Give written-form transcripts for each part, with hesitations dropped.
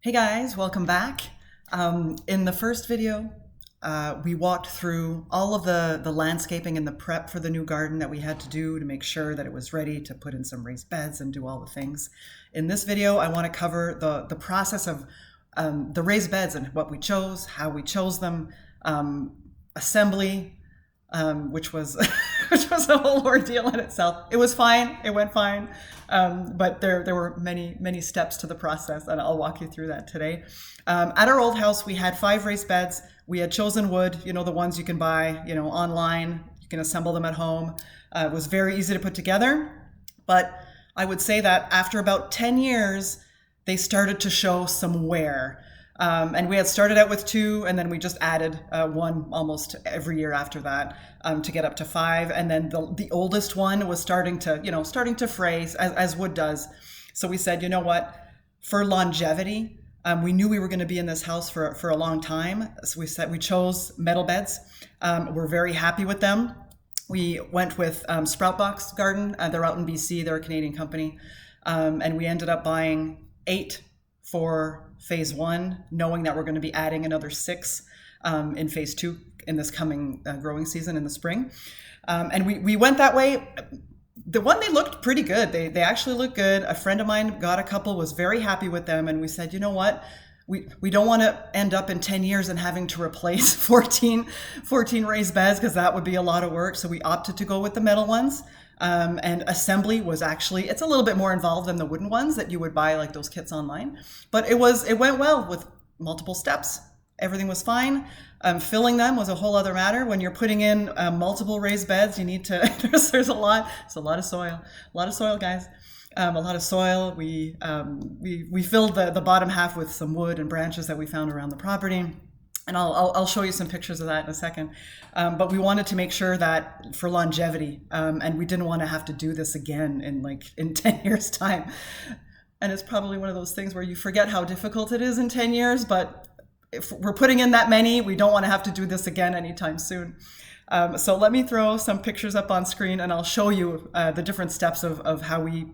Hey guys, welcome back. In the first video, we walked through all of the landscaping and the prep for the new garden that we had to do to make sure that it was ready to put in some raised beds and do all the things. In this video, I want to cover the process of the raised beds and what we chose, how we chose them, assembly, which was which was a whole ordeal in itself. It was fine. It went fine. But there were many steps to the process, and I'll walk you through that today. At our old house, we had 5 raised beds. We had chosen wood, the ones you can buy, online. You can assemble them at home. It was very easy to put together. But I would say that after about 10 years, they started to show some wear. And we had started out with 2, and then we just added 1 almost every year after that to get up to 5. And then the oldest one was starting to fray as wood does. So we said, you know what, for longevity, we knew we were going to be in this house for a long time. So we chose metal beds. We're very happy with them. We went with Sproutbox Garden. They're out in BC. They're a Canadian company. And we ended up buying 8 for phase 1, knowing that we're going to be adding another 6 in phase 2 in this coming growing season in the spring. And we went that way. The one, they looked pretty good. They actually looked good. A friend of mine got a couple, was very happy with them. And we said, you know what? We don't want to end up in 10 years and having to replace 14 raised beds, because that would be a lot of work. So we opted to go with the metal ones. And assembly was actually, it's a little bit more involved than the wooden ones that you would buy, like those kits online. But it went well with multiple steps. Everything was fine. Filling them was a whole other matter. When you're putting in multiple raised beds, you need to, there's a lot of soil, guys. A lot of soil. We filled the bottom half with some wood and branches that we found around the property. And I'll show you some pictures of that in a second. But we wanted to make sure that for longevity, and we didn't want to have to do this again in 10 years time. And it's probably one of those things where you forget how difficult it is in 10 years, but if we're putting in that many, we don't want to have to do this again anytime soon. So let me throw some pictures up on screen, and I'll show you the different steps of how we,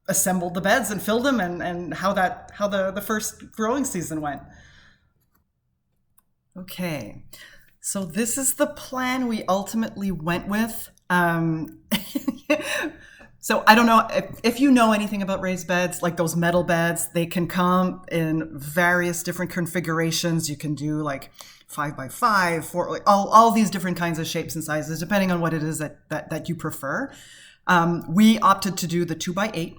assembled the beds and filled them, and how the first growing season went. Okay, so this is the plan we ultimately went with. So I don't know if you know anything about raised beds, like those metal beds. They can come in various different configurations. You can do like 5x5, 4, like all these different kinds of shapes and sizes, depending on what it is that you prefer. We opted to do the 2x8.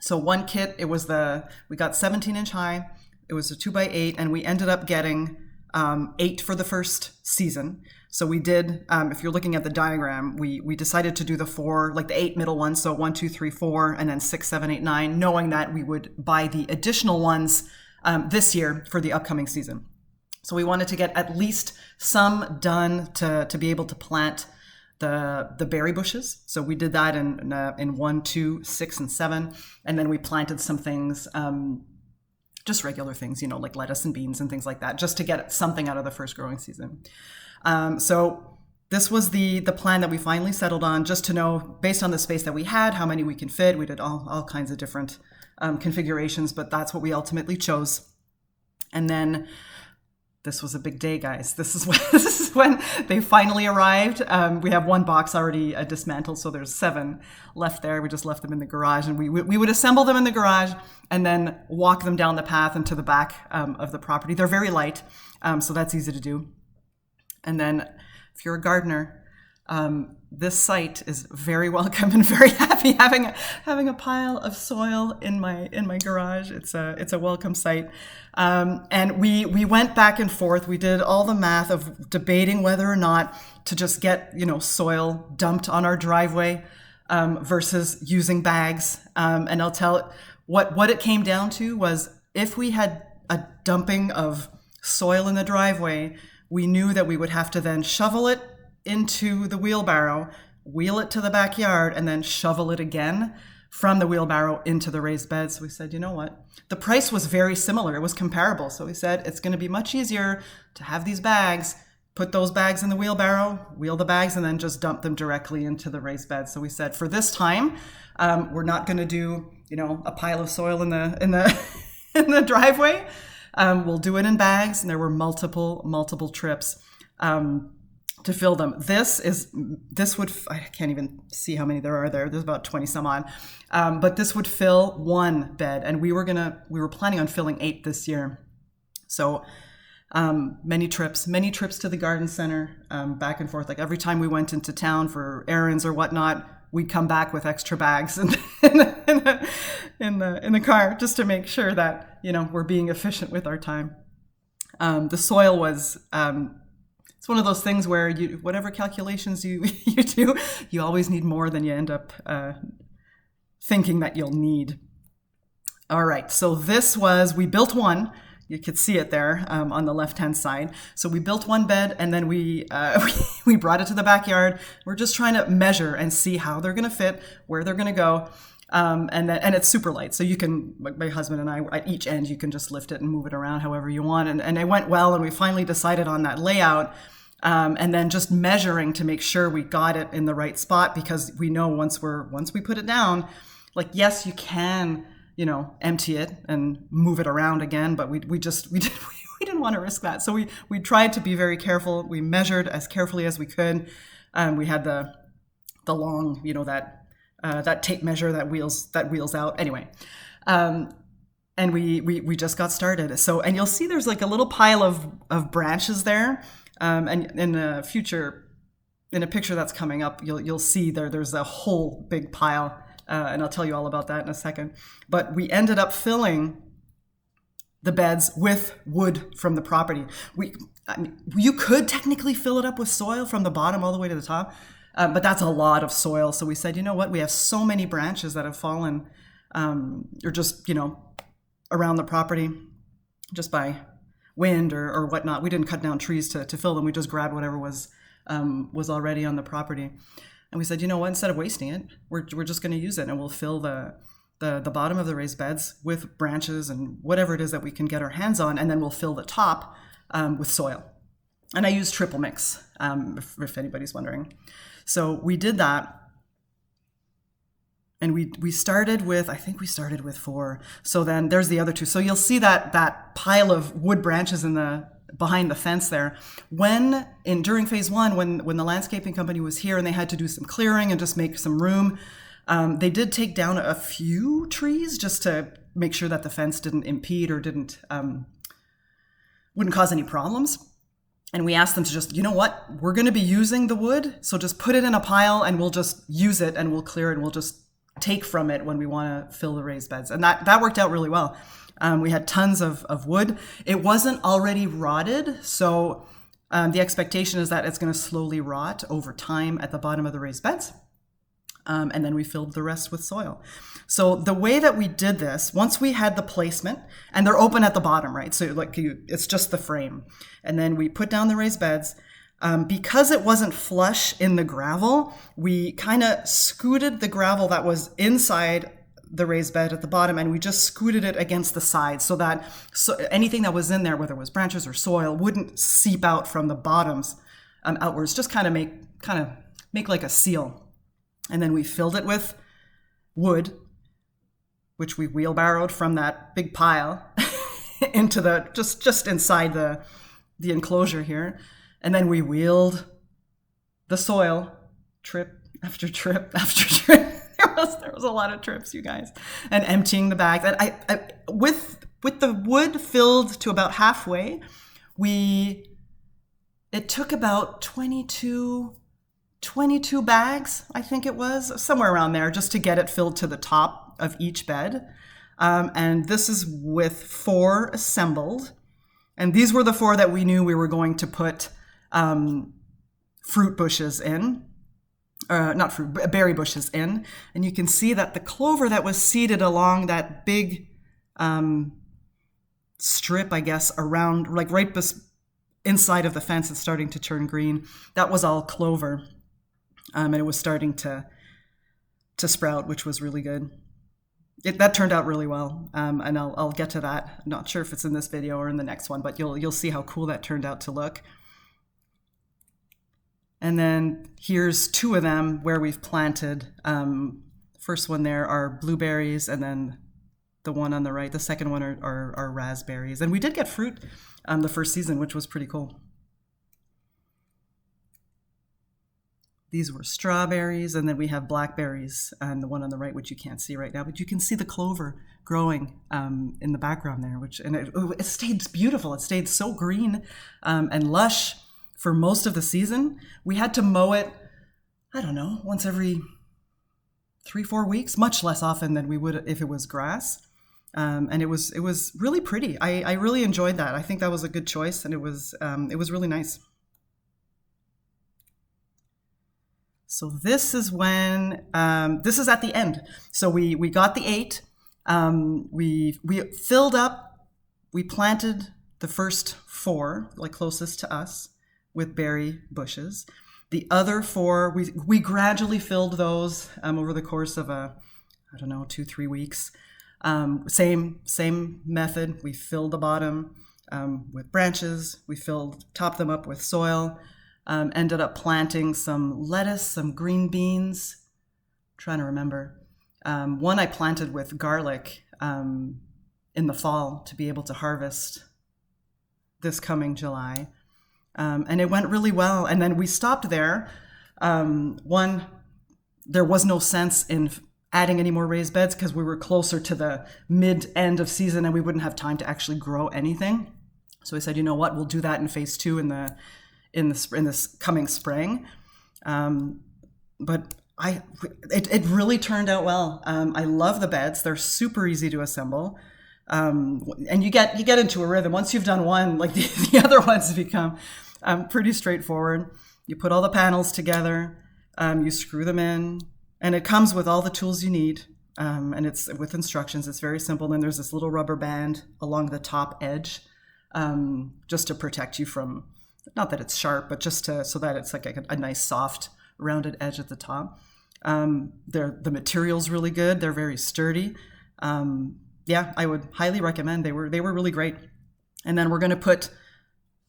So one kit, we got 17-inch high. It was a 2x8, and we ended up getting 8 for the first season. So we did, if you're looking at the diagram, we decided to do the 4, like the 8 middle ones. So 1, 2, 3, 4, and then 6, 7, 8, 9, knowing that we would buy the additional ones this year for the upcoming season. So we wanted to get at least some done to be able to plant the berry bushes. So we did that in 1, 2, 6, and 7. And then we planted some things, just regular things, like lettuce and beans and things like that, just to get something out of the first growing season. So this was the plan that we finally settled on, just to know, based on the space that we had, how many we can fit. We did all kinds of different configurations, but that's what we ultimately chose. And then this was a big day, guys. This is when they finally arrived. We have 1 box already dismantled, so there's 7 left there. We just left them in the garage, and we would assemble them in the garage and then walk them down the path into the back of the property. They're very light, so that's easy to do. And then if you're a gardener, this site is very welcome and very happy having a pile of soil in my garage. It's a welcome site. And we went back and forth. We did all the math of debating whether or not to just get, soil dumped on our driveway versus using bags. And I'll tell what it came down to was, if we had a dumping of soil in the driveway, we knew that we would have to then shovel it into the wheelbarrow, wheel it to the backyard, and then shovel it again from the wheelbarrow into the raised bed. So we said, you know what? The price was very similar. It was comparable. So we said, it's going to be much easier to have these bags, put those bags in the wheelbarrow, wheel the bags, and then just dump them directly into the raised bed. So we said, for this time, we're not going to do, a pile of soil in the in the driveway. We'll do it in bags, and there were multiple trips to fill them. I can't even see how many there are there. There's about 20 some odd. But this would fill one bed, and we were planning on filling 8 this year. So many trips to the garden center, back and forth. Like every time we went into town for errands or whatnot, we'd come back with extra bags in the car, just to make sure that, we're being efficient with our time. The soil was, it's one of those things where whatever calculations you do, you always need more than you end up thinking that you'll need. All right, so we built one. You could see it there on the left-hand side. So we built one bed, and then we brought it to the backyard. We're just trying to measure and see how they're going to fit, where they're going to go, and it's super light. So you can, my husband and I, at each end, you can just lift it and move it around however you want. And it went well, and we finally decided on that layout. And then just measuring to make sure we got it in the right spot, because we know once we put it down, like, yes, you can, empty it and move it around again, but we didn't want to risk that. So we tried to be very careful. We measured as carefully as we could. We had the long, that tape measure that wheels out. Anyway, and we just got started. So, and you'll see there's like a little pile of branches there. And in a picture that's coming up, you'll see there's a whole big pile. And I'll tell you all about that in a second. But we ended up filling the beds with wood from the property. You could technically fill it up with soil from the bottom all the way to the top, but that's a lot of soil. So we said, you know what? We have so many branches that have fallen, or just, around the property, just by wind or whatnot. We didn't cut down trees to fill them. We just grabbed whatever was already on the property. And we said, you know what, instead of wasting it, we're just going to use it, and we'll fill the bottom of the raised beds with branches and whatever it is that we can get our hands on, and then we'll fill the top with soil. And I used triple mix, if anybody's wondering. So we did that, and we started with, I think we started with 4. So then there's the other 2. So you'll see that pile of wood branches behind the fence there. During phase 1, when the landscaping company was here and they had to do some clearing and just make some room, they did take down a few trees just to make sure that the fence didn't impede or wouldn't cause any problems. And we asked them to just, you know what, we're going to be using the wood, so just put it in a pile and we'll just use it and we'll clear it and we'll just take from it when we want to fill the raised beds. And that worked out really well. We had tons of wood. It wasn't already rotted, so the expectation is that it's going to slowly rot over time at the bottom of the raised beds. And then we filled the rest with soil. So the way that we did this, once we had the placement, and they're open at the bottom, right? So it's just the frame. And then we put down the raised beds. Because it wasn't flush in the gravel, we kind of scooted the gravel that was inside the raised bed at the bottom, and we just scooted it against the sides so that anything that was in there, whether it was branches or soil, wouldn't seep out from the bottoms outwards. Just kind of make like a seal. And then we filled it with wood, which we wheelbarrowed from that big pile into the just inside the enclosure here. And then we wheeled the soil trip after trip after trip. There was a lot of trips, you guys, and emptying the bags. And I with the wood filled to about halfway, it took about 22 bags, I think it was, somewhere around there, just to get it filled to the top of each bed. And this is with 4 assembled. And these were the 4 that we knew we were going to put fruit bushes in. Berry bushes in. And you can see that the clover that was seeded along that big strip, I guess, around, like right inside of the fence, it's starting to turn green. That was all clover. And it was starting to sprout, which was really good. That turned out really well, and I'll get to that. I'm not sure if it's in this video or in the next one, but you'll see how cool that turned out to look. And then here's 2 of them where we've planted. First one there are blueberries, and then the one on the right. The second one are raspberries. And we did get fruit the first season, which was pretty cool. These were strawberries, and then we have blackberries, and the one on the right, which you can't see right now, but you can see the clover growing in the background there, it stayed beautiful. It stayed so green and lush for most of the season. We had to mow it, I don't know, once every 3-4 weeks, much less often than we would if it was grass. And it was really pretty. I really enjoyed that. I think that was a good choice, and it was really nice. So this is when, this is at the end. So we got the 8, we filled up, we planted the first 4, like closest to us, with berry bushes. The other 4, we gradually filled those over the course of I don't know, 2-3 weeks. Same method. We filled the bottom with branches. We topped them up with soil. Ended up planting some lettuce, some green beans. I'm trying to remember. One I planted with garlic in the fall to be able to harvest this coming July. And it went really well. And then we stopped there. There was no sense in adding any more raised beds because we were closer to the mid-end of season and we wouldn't have time to actually grow anything. So we said, you know what, we'll do that in phase 2 in this coming spring. But it really turned out well. I love the beds. They're super easy to assemble. And you get into a rhythm. Once you've done one, like the other ones become pretty straightforward. You put all the panels together, you screw them in, and it comes with all the tools you need. And it's with instructions. It's very simple. Then there's this little rubber band along the top edge, just to protect you from, not that it's sharp, but just so that it's like a nice soft rounded edge at the top. The material's really good. They're very sturdy. Yeah, I would highly recommend. They were really great. And then we're going to put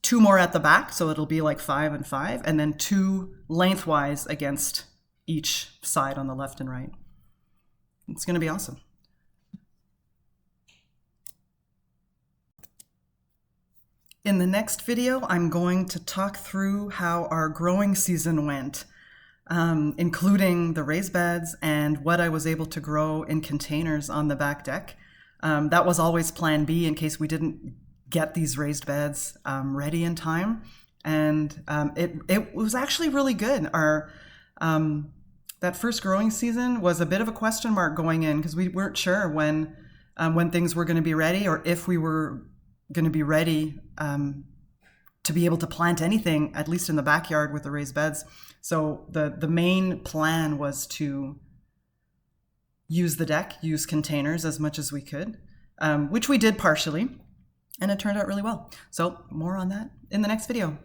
2 more at the back, so it'll be like 5 and 5, and then 2 lengthwise against each side on the left and right. It's going to be awesome. In the next video, I'm going to talk through how our growing season went, including the raised beds and what I was able to grow in containers on the back deck. That was always plan B in case we didn't get these raised beds ready in time. And it was actually really good. That first growing season was a bit of a question mark going in because we weren't sure when things were going to be ready or if we were going to be ready to be able to plant anything, at least in the backyard with the raised beds. So the main plan was to use the deck, use containers as much as we could, which we did partially, and it turned out really well. So more on that in the next video.